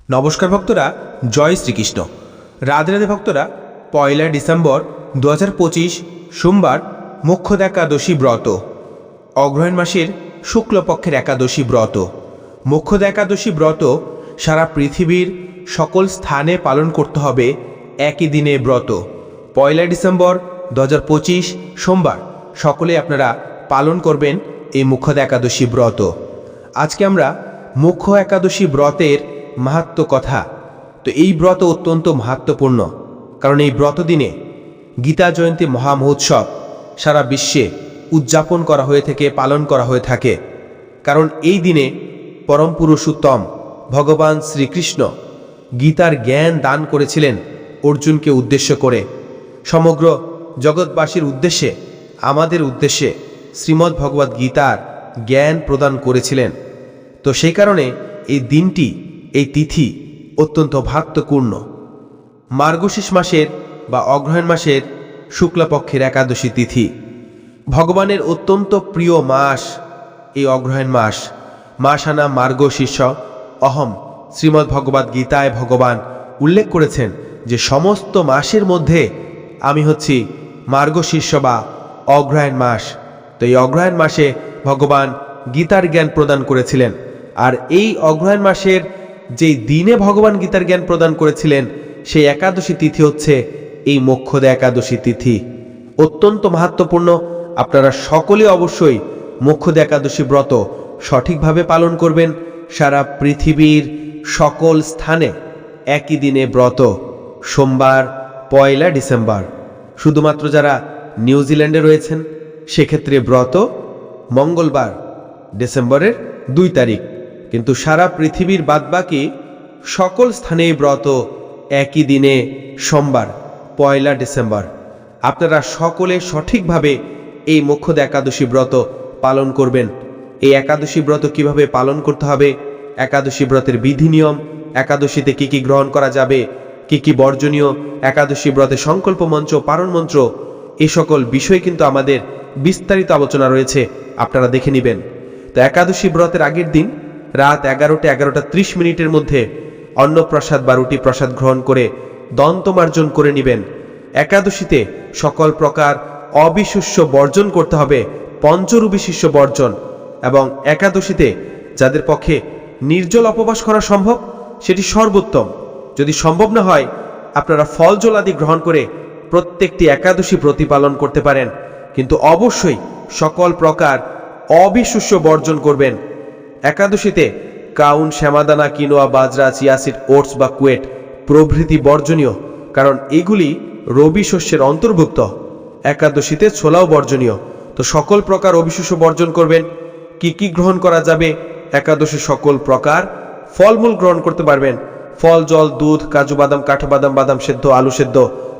নমস্কার ভক্তরা, জয় শ্রীকৃষ্ণ। রাধে রাধে ভক্তরা। 1 ডিসেম্বর 2025 সোমবার মোক্ষদ একাদশী ব্রত, অগ্রহায়ণ মাসের শুক্লপক্ষের একাদশী ব্রত। মোক্ষদ একাদশী ব্রত সারা পৃথিবীর সকল স্থানে পালন করতে হবে একই দিনে ব্রত। 1 ডিসেম্বর 2025 সোমবার সকলে আপনারা পালন করবেন এই মোক্ষদ একাদশী ব্রত। আজকে আমরা মোক্ষ একাদশী ব্রতের মাহাত্ম্য কথা। তো এই ব্রত অত্যন্ত মাহাত্ম্যপূর্ণ, কারণ এই ব্রত দিনে গীতা জয়ন্তী মহামহোৎসব সারা বিশ্বে উদযাপন করা হয়ে থাকে, পালন করা হয়ে থাকে। কারণ এই দিনে পরম পুরুষোত্তম ভগবান শ্রীকৃষ্ণ গীতার জ্ঞান দান করেছিলেন অর্জুনকে উদ্দেশ্য করে। সমগ্র জগৎবাসীর উদ্দেশ্যে, আমাদের উদ্দেশ্যে শ্রীমদ্ ভগবদ্ গীতার জ্ঞান প্রদান করেছিলেন। তো সেই কারণে এই দিনটি, এই তিথি অত্যন্ত মাহাত্ম্যপূর্ণ। মার্গশীর্ষ মাসের বা অগ্রহায়ণ মাসের শুক্লপক্ষের একাদশী তিথি, ভগবানের অত্যন্ত প্রিয় মাস এই অগ্রহায়ণ মাস। মাসানা মার্গশীর্ষ অহম, শ্রীমদ্ ভগবদ্ গীতায় ভগবান উল্লেখ করেছেন যে সমস্ত মাসের মধ্যে আমি হচ্ছি মার্গশীর্ষ বা অগ্রহায়ণ মাস। তো এই অগ্রহায়ণ মাসে ভগবান গীতার জ্ঞান প্রদান করেছিলেন। আর এই অগ্রহায়ণ মাসের যেই দিনে ভগবান গীতার জ্ঞান প্রদান করেছিলেন সেই একাদশী তিথি হচ্ছে এই মোক্ষদ একাদশী তিথি। অত্যন্ত মাহাত্ম্যপূর্ণ। আপনারা সকলে অবশ্যই মোক্ষদ একাদশী ব্রত সঠিকভাবে পালন করবেন। সারা পৃথিবীর সকল স্থানে একই দিনে ব্রত, সোমবার 1 ডিসেম্বর। শুধুমাত্র যারা নিউজিল্যান্ডে রয়েছেন সেক্ষেত্রে ব্রত মঙ্গলবার ডিসেম্বরের 2 তারিখ, কিন্তু সারা পৃথিবীর বাদবাকি সকল স্থানেই ব্রত একই দিনে সোমবার 1 ডিসেম্বর। আপনারা সকলে সঠিকভাবে এই মোক্ষদ একাদশী ব্রত পালন করবেন। এই একাদশী ব্রত কিভাবে পালন করতে হবে, একাদশী ব্রতের বিধি নিয়ম, একাদশীতে কি কি গ্রহণ করা যাবে, কি কি বর্জনীয়, একাদশী ব্রতের সংকল্প মন্ত্র, পারণ মন্ত্র, এই সকল বিষয় কিন্তু আমাদের বিস্তারিত আলোচনা রয়েছে, আপনারা দেখে নেবেন। তো একাদশী ব্রতের আগের দিন রাত 11:30 মধ্যে অন্নপ্রসাদ বা রুটি প্রসাদ গ্রহণ করে দন্তমার্জন করে নেবেন। একাদশীতে সকল প্রকার অবিশস্য বর্জন করতে হবে, পঞ্চরূপিশিষ্য বর্জন। এবং একাদশীতে যাদের পক্ষে নির্জল উপবাস করা সম্ভব সেটি সর্বোত্তম। যদি সম্ভব না হয় আপনারা ফল জল আদি গ্রহণ করে প্রত্যেকটি একাদশী প্রতিপালন করতে পারেন, কিন্তু অবশ্যই সকল প্রকার অবিশস্য বর্জন করবেন। একাদশীতে কাউন, শ্যামাদানা, কিনোয়া, বাজরা, চিয়াসিড, ওটস বা কুয়েট প্রভৃতি বর্জনীয়, কারণ এগুলি রবি শস্যের অন্তর্ভুক্ত। একাদশীতে ছোলাও বর্জনীয়। তো সকল প্রকার অবিশস্য বর্জন করবেন। কি কি গ্রহণ করা যাবে? একাদশী সকল প্রকার ফলমূল গ্রহণ করতে পারবেন। ফল, জল, দুধ, কাজু বাদাম, কাঠবাদাম, বাদাম সেদ্ধ, আলু সেদ্ধ,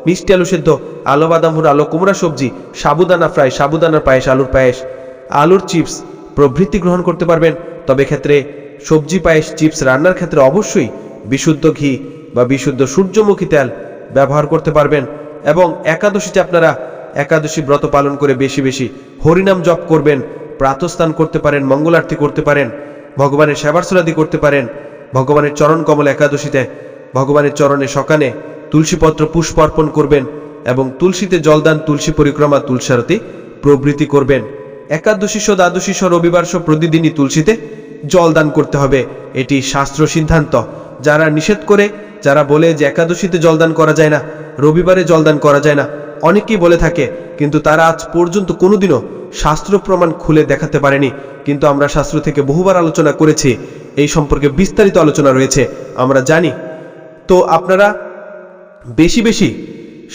মিষ্টি আলু সেদ্ধ, আলো বাদাম হুর, আলো কুমড়া সবজি, সাবুদানা ফ্রাই, সাবুদানার পায়েস, আলুর পায়েস, আলুর চিপস প্রভৃতি গ্রহণ করতে পারবেন। তবে ক্ষেত্রে সবজি পায়েস, চিপস রান্নার ক্ষেত্রে অবশ্যই বিশুদ্ধ ঘি বা বিশুদ্ধ সূর্যমুখী তেল ব্যবহার করতে পারবেন। এবং একাদশীতে আপনারা একাদশী ব্রত পালন করে বেশি বেশি হরিনাম জপ করবেন, প্রাতস্থান করতে পারেন, মঙ্গল আরতি করতে পারেন, ভগবানের সেবার্চনাদি করতে পারেন। ভগবানের চরণ কমল একাদশীতে ভগবানের চরণে সকানে তুলসীপত্র পুষ্প অর্পণ করবেন এবং তুলসীতে জলদান, তুলসী পরিক্রমা, তুলসারতি প্রভৃতি করবেন। একাদশী দ্বাদশী রবিবার প্রতিদিনই তুলসীতে জলদান করতে হবে, এটি শাস্ত্র সিদ্ধান্ত। যারা নিষেধ করে, যারা বলে যে একাদশীতে জলদান করা যায় না, রবিবারে জলদান করা যায় না, অনেকেই বলে থাকে, কিন্তু তারা আজ পর্যন্ত কোনোদিনও শাস্ত্র প্রমাণ খুলে দেখাতে পারেনি। কিন্তু আমরা শাস্ত্র থেকে বহুবার আলোচনা করেছি, এই সম্পর্কে বিস্তারিত আলোচনা রয়েছে, আমরা জানি। তো আপনারা বেশি বেশি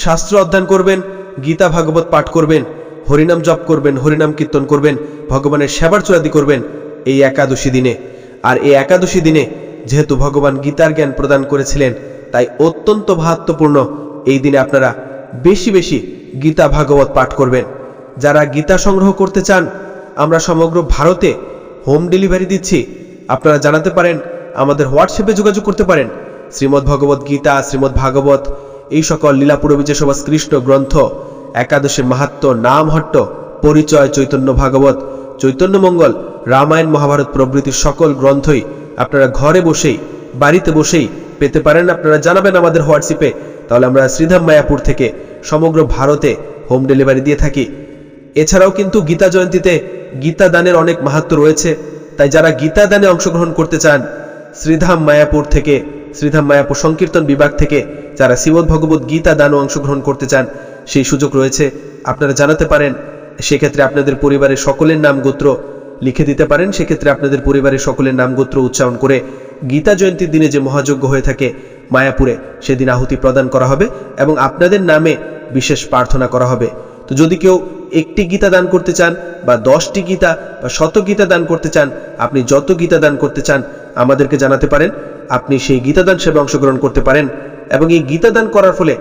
শাস্ত্র অধ্যয়ন করবেন, গীতা ভাগবত পাঠ করবেন, হরিনাম জপ করবেন, হরিনাম কীর্তন করবেন, ভগবানের সেবার্চনাদি করবেন এই একাদশী দিনে। আর এই একাদশী দিনে যেহেতু ভগবান গীতার জ্ঞান প্রদান করেছিলেন, তাই অত্যন্ত মাহাত্ম্যপূর্ণ। এই দিনে আপনারা বেশি বেশি গীতা ভাগবত পাঠ করবেন। যারা গীতা সংগ্রহ করতে চান, আমরা সমগ্র ভারতে হোম ডেলিভারি দিচ্ছি। আপনারা জানাতে পারেন, আমাদের হোয়াটসঅ্যাপে যোগাযোগ করতে পারেন। শ্রীমদ্ ভগবদ্ গীতা, শ্রীমদ্ ভাগবত, এই সকল লীলাপুর বিজয় কৃষ্ণ গ্রন্থ, একাদশী মাহাত্ম্য, নামহট্ট, পরিচয়, চৈতন্য ভাগবত, চৈতন্য মঙ্গল, রামায়ণ, মহাভারত প্রভৃতি সকল গ্রন্থই আপনারা ঘরে বসেই বাড়িতে বসেই পেতে পারেন। আপনারা জানাবেন আমাদের হোয়াটসঅ্যাপে, তাহলে আমরা শ্রীধাম মায়াপুর থেকে সমগ্র ভারতে হোম ডেলিভারি দিয়ে থাকি। এছাড়াও কিন্তু গীতা জয়ন্তীতে গীতা দানের অনেক মাহাত্ম্য রয়েছে, তাই যারা গীতা দানে অংশগ্রহণ করতে চান শ্রীধাম মায়াপুর থেকে, শ্রীধাম মায়াপুর সংকীর্তন বিভাগ থেকে যারা শ্রীমদ্ ভগবত গীতা দানে অংশগ্রহণ করতে চান সেই সুযোগ রয়েছে, আপনারা জানাতে পারেন। সেক্ষেত্রে আপনাদের পরিবারের সকলের নাম গোত্র লিখে দিতে পারেন। সেক্ষেত্রে আপনাদের পরিবারের সকলের নাম গোত্র উচ্চারণ করে গীতা জয়ন্তীর দিনে যে মহাযজ্ঞ হয়ে থাকে মায়াপুরে, সেদিন আহুতি প্রদান করা হবে এবং আপনাদের নামে বিশেষ প্রার্থনা করা হবে। তো যদি কেউ একটি গীতা দান করতে চান বা 10টি গীতা বা 100 গীতা দান করতে চান, আপনি যত গীতা দান করতে চান আমাদেরকে জানাতে পারেন। আপনি সেই গীতা দান সেবা অংশগ্রহণ করতে পারেন এবং এই গীতা দান করার ফলে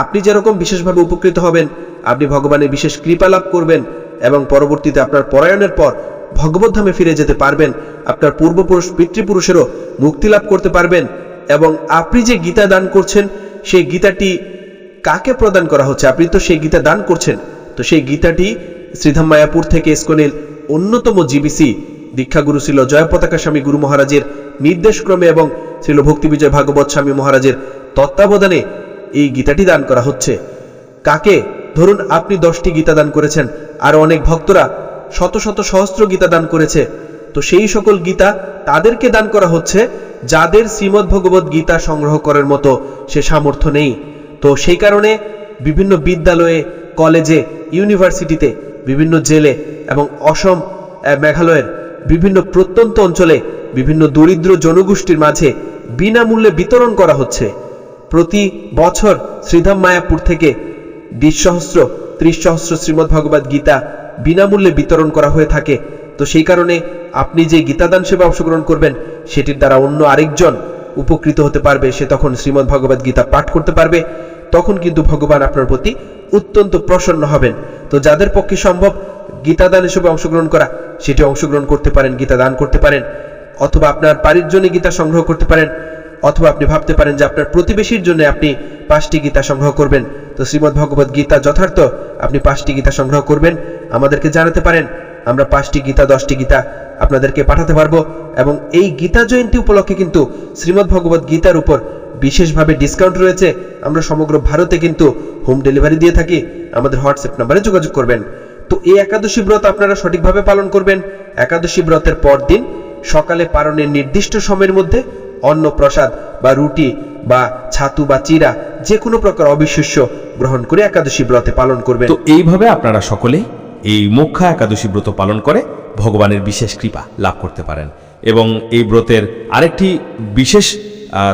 আপনি যেরকম বিশেষভাবে উপকৃত হবেন, আপনি ভগবানের বিশেষ কৃপা লাভ করবেন এবং পরবর্তীতে আপনার পরায়ণের পর ভগবত ধামে ফিরে যেতে পারবেন। আপনার পূর্বপুরুষ পিতৃপুরুষেরও মুক্তি লাভ করতে পারবেন। এবং আপনি যে গীতা দান করছেন সেই গীতাটি কাকে প্রদান করা হচ্ছে? আপনি তো সেই গীতা দান করছেন, তো সেই গীতাটি শ্রীধাম মায়াপুর থেকে ইসকনের অন্যতম জিবিসি দীক্ষাগুরু ছিল জয়পতাকা স্বামী গুরু মহারাজের নির্দেশক্রমে এবং ছিল ভক্তি বিজয় ভাগবত স্বামী মহারাজের তত্ত্বাবধানে এই গীতাটি দান করা হচ্ছে। কাকে? ধরুন আপনি 10টি গীতা দান করেছেন, আর অনেক ভক্তরা শত শত সহস্র গীতা দান করেছে, তো সেই সকল গীতা তাদেরকে দান করা হচ্ছে যাদের শ্রীমদ্ ভগবত গীতা সংগ্রহ করার মতো সে সামর্থ্য নেই। তো সেই কারণে বিভিন্ন বিদ্যালয়ে, কলেজে, ইউনিভার্সিটিতে, বিভিন্ন জেলে এবং অসম, মেঘালয়ের বিভিন্ন প্রত্যন্ত অঞ্চলে বিভিন্ন দরিদ্র জনগোষ্ঠীর মাঝে বিনামূল্যে বিতরণ করা হচ্ছে। প্রতি বছর শ্রীধাম মায়াপুর থেকে 20 সহস্র 30 সহস্র শ্রীমদ্ ভগবত গীতা বিনামূল্যে বিতরণ করা হয়ে থাকে। তো সেই কারণে আপনি যে গীতাদান সেবা অংশগ্রহণ করবেন সেটির দ্বারা অন্য আরেকজন উপকৃত হতে পারবে, সে তখন শ্রীমদ্ ভগবত গীতা পাঠ করতে পারবে, তখন কিন্তু ভগবান আপনার প্রতি অত্যন্ত প্রসন্ন হবেন। তো যাদের পক্ষে সম্ভব গীতাদান হিসেবে অংশগ্রহণ করা, সেটি অংশগ্রহণ করতে পারেন, গীতা দান করতে পারেন, অথবা আপনার বাড়ির জন্য গীতা সংগ্রহ করতে পারেন, অথবা আপনি ভাবতে পারেন যে আপনার প্রতিবেশীর জন্য আপনি 5টি গীতা সংগ্রহ করবেন। তো শ্রীমদ্ ভগবত গীতা যথার্থ আপনি 5টি গীতা সংগ্রহ করবেন, আমাদেরকে জানাতে পারেন। আমরা 5টি গীতা 10টি গীতা আপনাদেরকে পাঠাতে পারবো। এবং এই গীতা জয়ন্তী উপলক্ষে কিন্তু শ্রীমদ্ ভগবত গীতার উপর বিশেষভাবে ডিসকাউন্ট রয়েছে। আমরা সমগ্র ভারতে কিন্তু হোম ডেলিভারি দিয়ে থাকি। আমাদের হোয়াটসঅ্যাপ নাম্বারে যোগাযোগ করবেন। তো এই একাদশী ব্রত আপনারা সঠিকভাবে পালন করবেন। একাদশী ব্রতের পর দিন সকালে পালনের নির্দিষ্ট সময়ের মধ্যে অন্ন প্রসাদ বা রুটি বা ছাতু বা চিরা যে কোনো প্রকার অবিশস্য গ্রহণ করে একাদশী ব্রতে পালন করবেন। তো এইভাবে আপনারা সকলে এই মোক্ষা একাদশী ব্রত পালন করে ভগবানের বিশেষ কৃপা লাভ করতে পারেন। এবং এই ব্রতের আরেকটি বিশেষ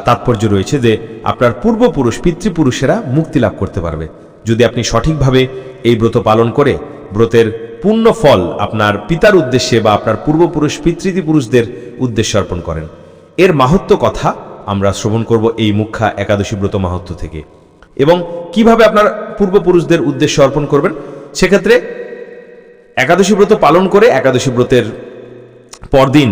তাৎপর্য রয়েছে যে আপনার পূর্বপুরুষ পিতৃপুরুষেরা মুক্তি লাভ করতে পারবে যদি আপনি সঠিকভাবে এই ব্রত পালন করে ব্রতের পূর্ণ ফল আপনার পিতার উদ্দেশ্যে বা আপনার পূর্বপুরুষ পিতৃপুরুষদের উদ্দেশ্যে অর্পণ করেন। এর মাহাত্ম্য কথা আমরা শ্রবণ করব এই মুখ্যা একাদশী ব্রত মাহাত্ম্য থেকে। এবং কিভাবে আপনার পূর্বপুরুষদের উদ্দেশ্যে অর্পণ করবেন, সেক্ষেত্রে একাদশী ব্রত পালন করে একাদশী ব্রতের পরদিন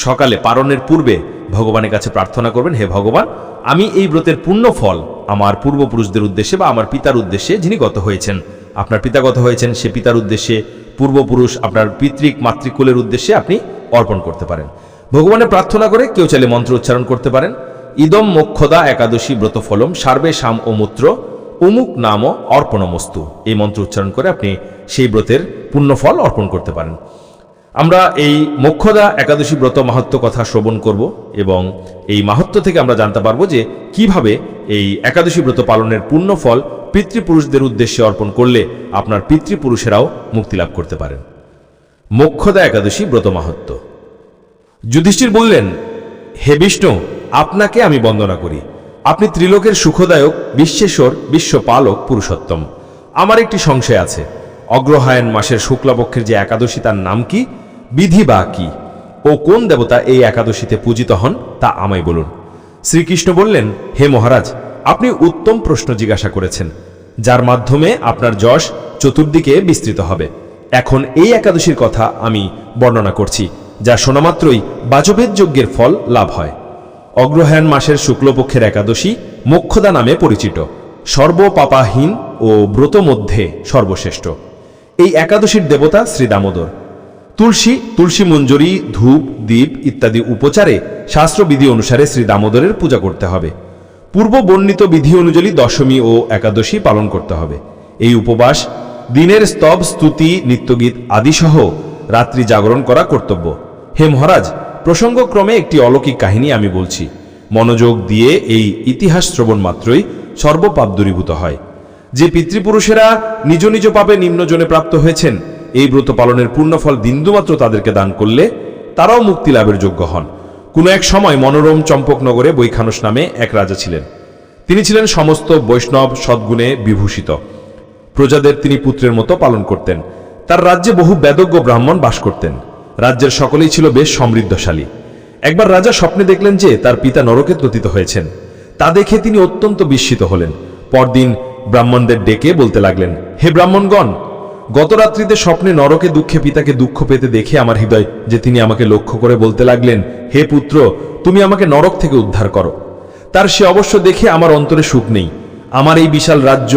সকালে পারণের পূর্বে ভগবানের কাছে প্রার্থনা করবেন, হে ভগবান, আমি এই ব্রতের পূর্ণ ফল আমার পূর্বপুরুষদের উদ্দেশ্যে বা আমার পিতার উদ্দেশ্যে, যিনি গত হয়েছেন, আপনার পিতা গত হয়েছেন, সে পিতার উদ্দেশ্যে, পূর্বপুরুষ আপনার পিতৃক মাতৃকুলের উদ্দেশ্যে আপনি অর্পণ করতে পারেন। ভগবানের প্রার্থনা করে কেউ চাইলে মন্ত্র উচ্চারণ করতে পারেন। ইদম মোক্ষদা একাদশী ব্রত ফলম সার্বে শাম ও মূত্র অমুক নাম অর্পণমস্তু, এই মন্ত্র উচ্চারণ করে আপনি সেই ব্রতের পূর্ণ ফল অর্পণ করতে পারেন। আমরা এই মোক্ষদা একাদশী ব্রত মাহাত্ম্য কথা শ্রবণ করব এবং এই মাহাত্ম্য থেকে আমরা জানতে পারবো যে কিভাবে এই একাদশী ব্রত পালনের পূর্ণ ফল পিতৃপুরুষদের উদ্দেশ্যে অর্পণ করলে আপনার পিতৃপুরুষেরাও মুক্তি লাভ করতে পারেন। মোক্ষদা একাদশী ব্রত মাহাত্ম্য। যুধিষ্ঠির বললেন, হে বিষ্ণু, আপনাকে আমি বন্দনা করি। আপনি ত্রিলোকের সুখদায়ক, বিশ্বেশ্বর, বিশ্বপালক, পুরুষোত্তম। আমার একটি সংশয় আছে, অগ্রহায়ণ মাসের শুক্লপক্ষের যে একাদশী তার নাম কি, বিধি বা কি, ও কোন দেবতা এই একাদশীতে পূজিত হন তা আমায় বলুন। শ্রীকৃষ্ণ বললেন, হে মহারাজ, আপনি উত্তম প্রশ্ন জিজ্ঞাসা করেছেন, যার মাধ্যমে আপনার যশ চতুর্দিকে বিস্তৃত হবে। এখন এই একাদশীর কথা আমি বর্ণনা করছি, যা শোনামাত্রই বাজবেদ যজ্ঞের ফল লাভ হয়। অগ্রহায়ণ মাসের শুক্লপক্ষের একাদশী মোক্ষদা নামে পরিচিত, সর্বপাপাহীন ও ব্রত মধ্যে সর্বশ্রেষ্ঠ। এই একাদশীর দেবতা শ্রী দামোদর। তুলসী মঞ্জরি, ধূপ, দীপ ইত্যাদি উপচারে শাস্ত্রবিধি অনুসারে শ্রী দামোদরের পূজা করতে হবে। পূর্ব বর্ণিত বিধি অনুযায়ী দশমী ও একাদশী পালন করতে হবে। এই উপবাস দিনের স্তব, স্তুতি, নিত্যগীত আদিসহ রাত্রি জাগরণ করা কর্তব্য। হে মহারাজ, প্রসঙ্গক্রমে একটি অলৌকিক কাহিনী আমি বলছি। মনোযোগ দিয়ে এই ইতিহাস শ্রবণ মাত্রই সর্বপাপ দূরীভূত হয়। যে পিতৃপুরুষেরা নিজ নিজ পাপে নিম্নজনে প্রাপ্ত হয়েছেন, এই ব্রত পালনের পূর্ণফল বিন্দুমাত্র তাদেরকে দান করলে তারাও মুক্তি লাভের যোগ্য হন। কোনো এক সময় মনোরম চম্পকনগরে বৈখানস নামে এক রাজা ছিলেন। তিনি ছিলেন সমস্ত বৈষ্ণব সদ্গুণে বিভূষিত। প্রজাদের তিনি পুত্রের মতো পালন করতেন। তার রাজ্যে বহু বেদজ্ঞ ব্রাহ্মণ বাস করতেন। রাজ্যের সকলেই ছিল বেশ সমৃদ্ধশালী। একবার রাজা স্বপ্নে দেখলেন যে তার পিতা নরকে পতিত হয়েছেন। তা দেখে তিনি অত্যন্ত বিস্মিত হলেন। পরদিন ব্রাহ্মণদের ডেকে বলতে লাগলেন, হে ব্রাহ্মণগণ, গত রাত্রিতে স্বপ্নে নরকে দুঃখে পিতাকে দুঃখ পেতে দেখে আমার হৃদয় যে তিনি আমাকে লক্ষ্য করে বলতে লাগলেন, হে পুত্র, তুমি আমাকে নরক থেকে উদ্ধার করো। তার সে অবশ্য দেখে আমার অন্তরে সুখ নেই। আমার এই বিশাল রাজ্য,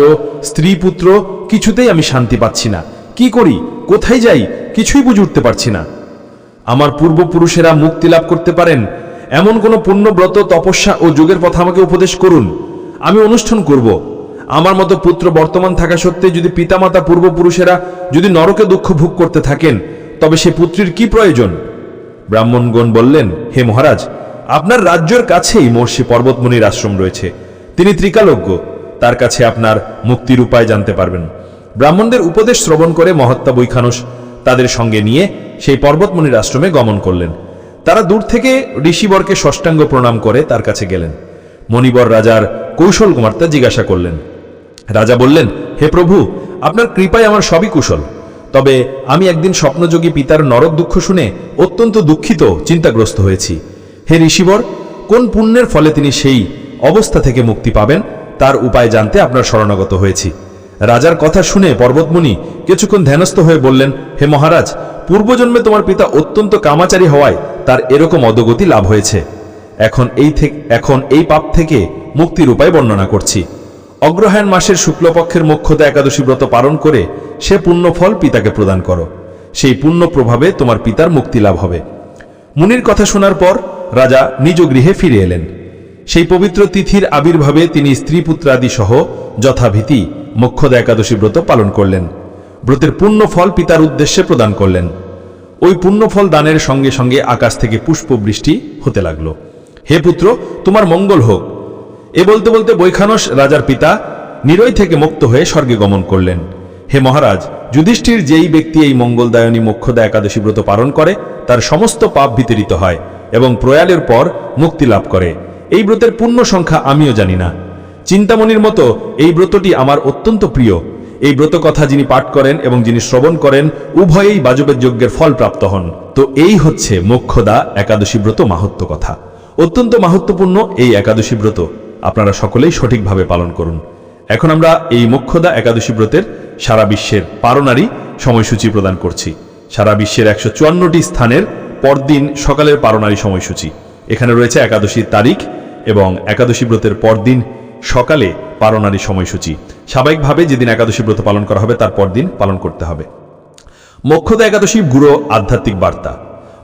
স্ত্রী, পুত্র, কিছুতেই আমি শান্তি পাচ্ছি না। কি করি, কোথায় যাই, কিছুই বুঝে উঠতে পারছি না। আমার পূর্বপুরুষেরা মুক্তি লাভ করতে পারেন এমন কোন পুণ্যব্রত, তপস্যা ও যোগের পথ আমাকে উপদেশ করুন। আমি অনুষ্ঠান করব। আমার মতো পুত্র বর্তমান থাকা সত্ত্বে যদি পিতামাতা পূর্বপুরুষেরা যদি নরকে দুঃখ ভোগ করতে থাকেন, তবে সে পুত্রীর কি প্রয়োজন? ব্রাহ্মণগণ বললেন, হে মহারাজ, আপনার রাজ্যের কাছেই মহর্ষি পর্বতমুনির আশ্রম রয়েছে। তিনি ত্রিকালজ্ঞ। তার কাছে আপনার মুক্তির উপায় জানতে পারবেন। ব্রাহ্মণদের উপদেশ শ্রবণ করে মহাত্মা বৈখানস তাদের সঙ্গে নিয়ে সেই পর্বতমুনির আশ্রমে গমন করলেন। তারা দূর থেকে ঋষিবরকে ষষ্ঠাঙ্গ প্রণাম করে তার কাছে গেলেন। মণিবর রাজার কৌশল কুমার্তা জিজ্ঞাসা করলেন। রাজা বললেন, হে প্রভু, আপনার কৃপায় আমার সবই কুশল। তবে আমি একদিন স্বপ্নযোগী পিতার নরক দুঃখ শুনে অত্যন্ত দুঃখিত, চিন্তাগ্রস্ত হয়েছি। হে ঋষিবর, কোন পুণ্যের ফলে তিনি সেই অবস্থা থেকে মুক্তি পাবেন তার উপায় জানতে আপনার শরণাগত হয়েছি। রাজার কথা শুনে পর্বতমুনি কিছুক্ষণ ধ্যানস্থ হয়ে বললেন, হে মহারাজ, পূর্বজন্মে তোমার পিতা অত্যন্ত কামাচারী হওয়ায় তার এরকম অধোগতি লাভ হয়েছে। এখন এই পাপ থেকে মুক্তির উপায় বর্ণনা করছি। অগ্রহায়ণ মাসের শুক্লপক্ষের মোক্ষদা একাদশী ব্রত পালন করে সে পুণ্যফল পিতাকে প্রদান করো। সেই পুণ্য প্রভাবে তোমার পিতার মুক্তি লাভ হবে। মুনির কথা শোনার পর রাজা নিজ গৃহে ফিরে এলেন। সেই পবিত্র তিথির আবির্ভাবে তিনি স্ত্রী পুত্রাদি সহ যথাভীতি মোক্ষদা একাদশী ব্রত পালন করলেন। ব্রতের পুণ্যফল পিতার উদ্দেশ্যে প্রদান করলেন। ওই পুণ্যফল দানের সঙ্গে সঙ্গে আকাশ থেকে পুষ্পবৃষ্টি হতে লাগল। হে পুত্র, তোমার মঙ্গল হোক। এ বলতে বলতে বৈখানস রাজার পিতা নিরয় থেকে মুক্ত হয়ে স্বর্গে গমন করলেন। হে মহারাজ, যুধিষ্ঠির যেই ব্যক্তি এই মঙ্গলদায়নী মোক্ষদা একাদশী ব্রত পালন করে তার সমস্ত পাপ বিতরিত হয় এবং প্রয়ালের পর মুক্তি লাভ করে। এই ব্রতের পুণ্য সংখ্যা আমিও জানি না। চিন্তামণির মতো এই ব্রতটি আমার অত্যন্ত প্রিয়। এই ব্রত কথা যিনি পাঠ করেন এবং যিনি শ্রবণ করেন উভয়েই বাজপেয় যজ্ঞের ফল প্রাপ্ত হন। তো এই হচ্ছে মোক্ষদা একাদশী ব্রত মাহাত্ম্য কথা। অত্যন্ত মাহাত্ম্যপূর্ণ এই একাদশী ব্রত আপনারা সকলেই সঠিকভাবে পালন করুন। এখন আমরা এই মোক্ষদা একাদশী ব্রতের সারা বিশ্বের পারনারী সময়সূচি প্রদান করছি। সারা বিশ্বের 154টি স্থানের পরদিন সকালের পারনারী সময়সূচি এখানে রয়েছে। একাদশীর তারিখ এবং একাদশী ব্রতের পরদিন সকালে পারনারী সময়সূচি। স্বাভাবিকভাবে যেদিন একাদশী ব্রত পালন করা হবে তার পরদিন পালন করতে হবে। মোক্ষদা একাদশী গুরু আধ্যাত্মিক বার্তা।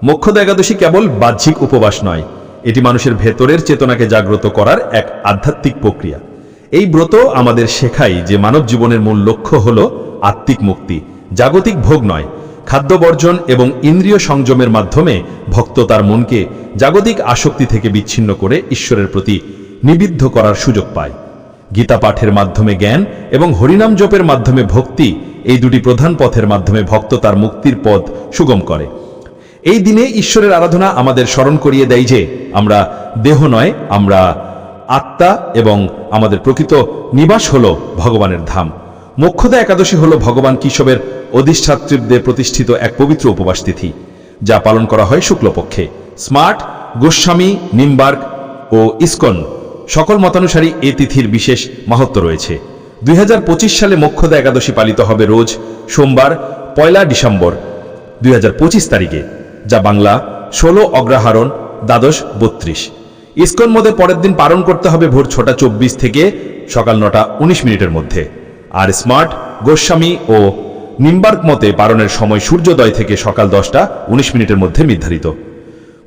মোক্ষদা একাদশী কেবল বাহ্যিক উপবাস নয়, এটি মানুষের ভেতরের চেতনাকে জাগ্রত করার এক আধ্যাত্মিক প্রক্রিয়া। এই ব্রত আমাদের শেখায় যে মানব জীবনের মূল লক্ষ্য হল আত্মিক মুক্তি, জাগতিক ভোগ নয়। খাদ্য বর্জন এবং ইন্দ্রিয় সংযমের মাধ্যমে ভক্ত তার মনকে জাগতিক আসক্তি থেকে বিচ্ছিন্ন করে ঈশ্বরের প্রতি নিবিদ্ধ করার সুযোগ পায়। গীতা পাঠের মাধ্যমে জ্ঞান এবং হরিনাম জপের মাধ্যমে ভক্তি, এই দুটি প্রধান পথের মাধ্যমে ভক্ত তার মুক্তির পথ সুগম করে। এই দিনে ঈশ্বরের আরাধনা আমাদের স্মরণ করিয়ে দেয় যে আমরা দেহ নয়, আমরা আত্মা এবং আমাদের প্রকৃত নিবাস হল ভগবানের ধাম। মোক্ষদা একাদশী হল ভগবান কেশবের অধিষ্ঠাত্রীদের প্রতিষ্ঠিত এক পবিত্র উপবাস তিথি, যা পালন করা হয় শুক্লপক্ষে। স্মার্ট, গোস্বামী, নিমবার্গ ও ইস্কন সকল মতানুসারী এই তিথির বিশেষ মাহাত্ম্য রয়েছে। 2025 সালে মোক্ষদা একাদশী পালিত হবে রোজ সোমবার 1 ডিসেম্বর 2025 তারিখে, যা বাংলা 16 অগ্রহায়ণ 12:32। ইস্কন মধ্যে পরের দিন পালন করতে হবে ভোর 6:24 থেকে সকাল 9:19 মধ্যে। আর স্মার্ট, গোস্বামী ও নিম্বার্ক মতে পালনের সময় সূর্যোদয় থেকে সকাল 10:19 মধ্যে নির্ধারিত।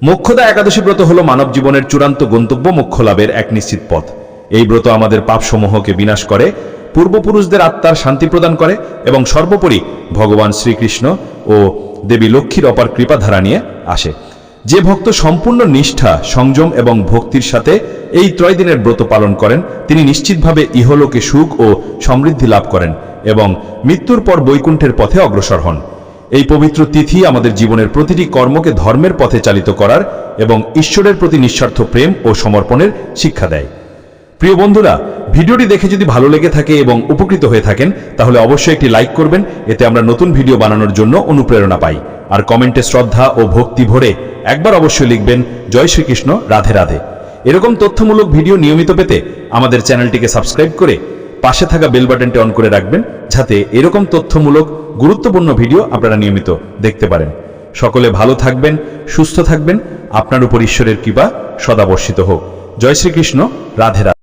মোক্ষদা একাদশী ব্রত হল মানব জীবনের চূড়ান্ত গন্তব্য মোক্ষ লাভের এক নিশ্চিত পথ। এই ব্রত আমাদের পাপসমূহকে বিনাশ করে, পূর্বপুরুষদের আত্মার শান্তি প্রদান করে এবং সর্বোপরি ভগবান শ্রীকৃষ্ণ ও দেবী লক্ষ্মীর অপার কৃপাধারা নিয়ে আসে। যে ভক্ত সম্পূর্ণ নিষ্ঠা, সংযম এবং ভক্তির সাথে এই 3 দিনের ব্রত পালন করেন, তিনি নিশ্চিতভাবে ইহলোকে সুখ ও সমৃদ্ধি লাভ করেন এবং মৃত্যুর পর বৈকুণ্ঠের পথে অগ্রসর হন। এই পবিত্র তিথি আমাদের জীবনের প্রতিটি কর্মকে ধর্মের পথে চালিত করার এবং ঈশ্বরের প্রতি নিঃস্বার্থ প্রেম ও সমর্পণের শিক্ষা দেয়। প্রিয় বন্ধুরা, ভিডিওটি দেখে যদি ভালো লেগে থাকে এবং উপকৃত হয়ে থাকেন তাহলে অবশ্যই একটি লাইক করবেন, এতে আমরা নতুন ভিডিও বানানোর জন্য অনুপ্রেরণা পাই। আর কমেন্টে শ্রদ্ধা ও ভক্তি ভরে একবার অবশ্যই লিখবেন জয় শ্রীকৃষ্ণ, রাধে রাধে। এরকম তথ্যমূলক ভিডিও নিয়মিত পেতে আমাদের চ্যানেলটিকে সাবস্ক্রাইব করে পাশে থাকা বেল বাটনটি অন করে রাখবেন, যাতে এরকম তথ্যমূলক গুরুত্বপূর্ণ ভিডিও আপনারা নিয়মিত দেখতে পারেন। সকলে ভালো থাকবেন, সুস্থ থাকবেন, আপনার উপর ঈশ্বরের কৃপা সদা বর্ষিত হোক। জয় শ্রীকৃষ্ণ, রাধে রাধে।